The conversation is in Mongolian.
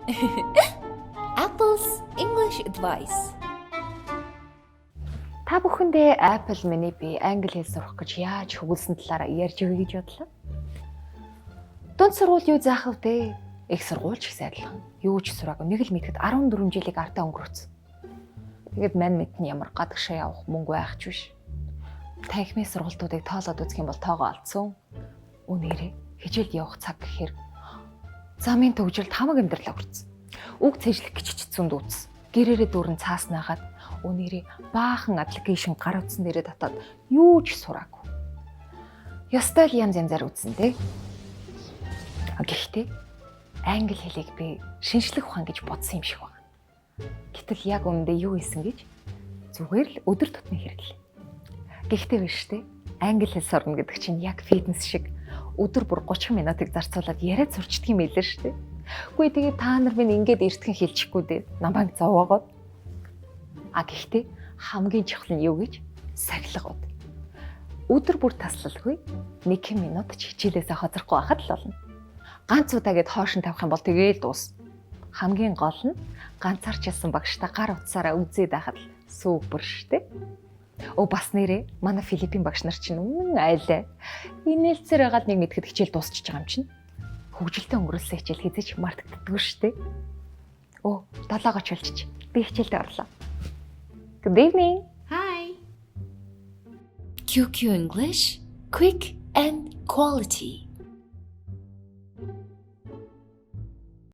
Apple's English advice. Та бүхэндээ Apple миний би англи хэл сурах гэж яаж хөгөлсөн талаараа ярьж өгье гэж бодлоо. Дунд сургууль юу заах вэ? Их сургууль ч гэсэн адилхан. Юу ч сураагүй нэг л мэдхэд 14 жилийг артаа өнгөрөөцсөн. Тэгээд мань мэднэ ямар гадагшаа явах мөнгө байх ч биш. Танхимын сургалтуудыг тоолоод үзэх юм бол тоогоо алдсан. Үнээрээ хичээлд явах цаг гэхээр замын төгжилд хамаг амьдралаа хүрсэн. Үг цэжлэх гэж чицүүнд үүс. Гэрээрээ дүүрэн цааснаагаад үнээрээ баахан аппликейшн гар утсан дээрээ татаад юу ч сураагүй. Ястай л янз янзаар үзсэн те. Гэхдээ англи хэлийг би шинжлэх ухаан гэж бодсон юм шиг байна. Гэтэл яг үүндээ юу хийсэн гэж зүгээр л өдөр тутмын хэрэглээ. Гэхдээ биш те. Англи хэл сурна гэдэг чинь яг фитнес шиг өдөр бүр 30 минутыг зарцуулаад яриад сурчдаг юм хэлээ шүү дээ. Үгүй тэгээ та нар минь ингээд эртхэн хэлчихгүй дээ. Намайг зовоогоод. Гэхдээ хамгийн чухал нь юу гэж сахилгууд. Өдөр бүр таслалгүй 1 минут ч хичээлээсээ хоцрохгүй байхад л болно. Ганц удаа гэд хоошин тавих юм бол тэгээл дуус. Хамгийн гол нь ганцаарч ялсан багштай гар утсаараа үзээд байхад л супер штэ. Бас нэрээ манай Филиппин багш нар чинь үнэн айлаа. Инээлцээр байгаад нэг мэдхэд хичээл дуусчих байгаа юм чинь. Хөгжилтэй өнгөрүүлсэн хичээл хийзэж мартагддаггүй штэ. 7-ооч болчих. Би хичээлдээ орлоо. Good evening. Hi. QQ English, quick and quality.